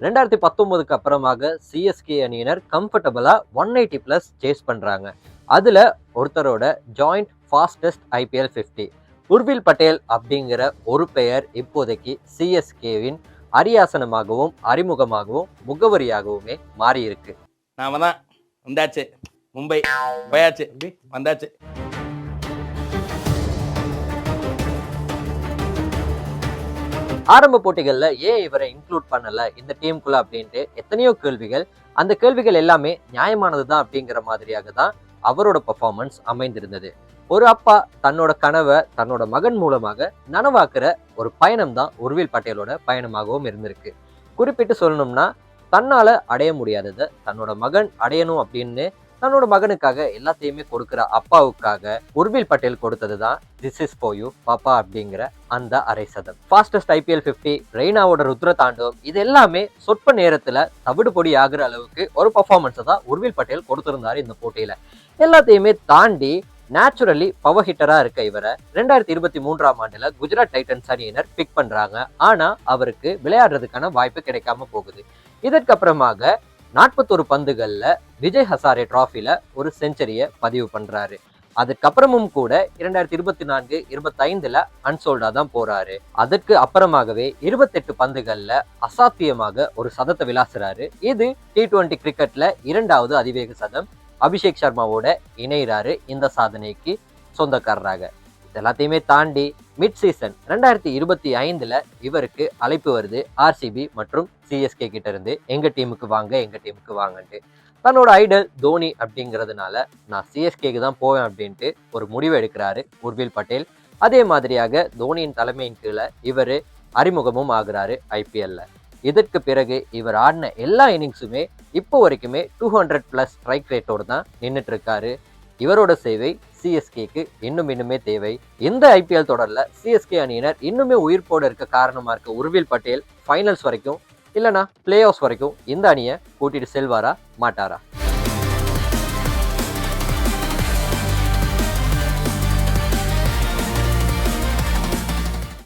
2019க்கு அப்புறமாக சிஎஸ்கே அணியினர் கம்ஃபர்டபுளா 180+ சேஸ் பண்றாங்க. அதுல ஒருத்தரோட joint fastest IPL 50 Urvil Patel அப்படிங்கிற ஒரு பெயர் இப்போதைக்கு சிஎஸ்கேவின் அரியாசனமாகவும் அறிமுகமாகவும் முகவரியாகவுமே மாறி இருக்கு. நாம தான் வந்தாச்சு, மும்பை போயாச்சு, வந்தாச்சு. ஆரம்ப போட்டிகள்ல ஏன் இவரை இன்க்ளூட் பண்ணல இந்த டீமுக்குள்ள அப்படின்ட்டு எத்தனையோ கேள்விகள். அந்த கேள்விகள் எல்லாமே நியாயமானதுதான் அப்படிங்கிற மாதிரியாக தான் அவரோட பெர்ஃபார்மன்ஸ் அமைந்திருந்தது. ஒரு அப்பா தன்னோட கனவை தன்னோட மகன் மூலமாக நனவாக்குற ஒரு பயணம் தான் உர்வில் பட்டேலோட பயணமாகவும் இருந்திருக்கு. குறிப்பிட்டு சொல்லணும்னா, தன்னால அடைய முடியாததை தன்னோட மகன் அடையணும் அப்படின்னு தன்னோட மகனுக்காக எல்லாத்தையுமே கொடுக்கிற அப்பாவுக்காக உர்வில் பட்டேல் கொடுத்ததுதான் this is for you papa அப்படிங்கிற அந்த அரை சதம். ஃபாஸ்டஸ்ட் IPL 50, ரெய்னாவோட ருத்ர தாண்டவம், இது எல்லாமே சொற்ப நேரத்துல தவிடுபொடி ஆகுற அளவுக்கு ஒரு பர்ஃபார்மன்ஸை தான் உர்வில் பட்டேல் கொடுத்திருந்தாரு இந்த போட்டியில. எல்லாத்தையுமே தாண்டி நேச்சுரலி பவர் ஹிட்டரா இருக்க இவரை 2023ஆம் ஆண்டுல குஜராத் டைட்டன்ஸ் அணியினர் பிக் பண்றாங்க. ஆனா அவருக்கு விளையாடுறதுக்கான வாய்ப்பு கிடைக்காம போகுது. இதற்கு அப்புறமாக 41 பந்துகள்ல விஜய் ஹசாரே டிராஃபில ஒரு செஞ்சுரியை பதிவு பண்றாரு. அதுக்கப்புறமும் கூட 2024-25ல அன்சோல்டா தான் போறாரு. அதற்கு அப்புறமாகவே 28 பந்துகள்ல அசாத்தியமாக ஒரு சதத்தை விளாசுறாரு. இது T20 கிரிக்கெட்ல 2வது அதிவேக சதம். அபிஷேக் சர்மாவோட இணைகிறாரு இந்த சாதனைக்கு சொந்தக்காரராக. எல்லாத்தையுமே தாண்டி மிட் சீசன் 2025ல இவருக்கு அழைப்பு வருது RCB மற்றும் CSK கிட்ட இருந்து, எங்க டீமுக்கு வாங்கன்ட்டு. தன்னோட ஐடல் தோனி அப்படிங்கிறதுனால நான் CSKக்கு தான் போவேன் அப்படின்ட்டு ஒரு முடிவு எடுக்கிறாரு உர்வில் பட்டேல். அதே மாதிரியாக தோனியின் தலைமையின் கீழே இவர் அறிமுகமும் ஆகுறாரு IPLல. இதற்கு பிறகு இவர் ஆடின எல்லா இன்னிங்ஸுமே இப்போ வரைக்குமே 200+ ஸ்ட்ரைக் ரேட்டோடு தான் நின்றுட்டு இருக்காரு. இவரோட சேவை CSKக்கு இன்னுமே தேவை. இந்த IPL தொடர்ல CSK அணியினர் இன்னுமே உயிர்ப்போட இருக்க காரணமா இருக்க உர்வில் பட்டேல் ஃபைனல்ஸ் வரைக்கும் இல்லைனா பிளே ஆஃப்ஸ் வரைக்கும் இந்த அணியை கூட்டிட்டு செல்வாரா மாட்டாரா?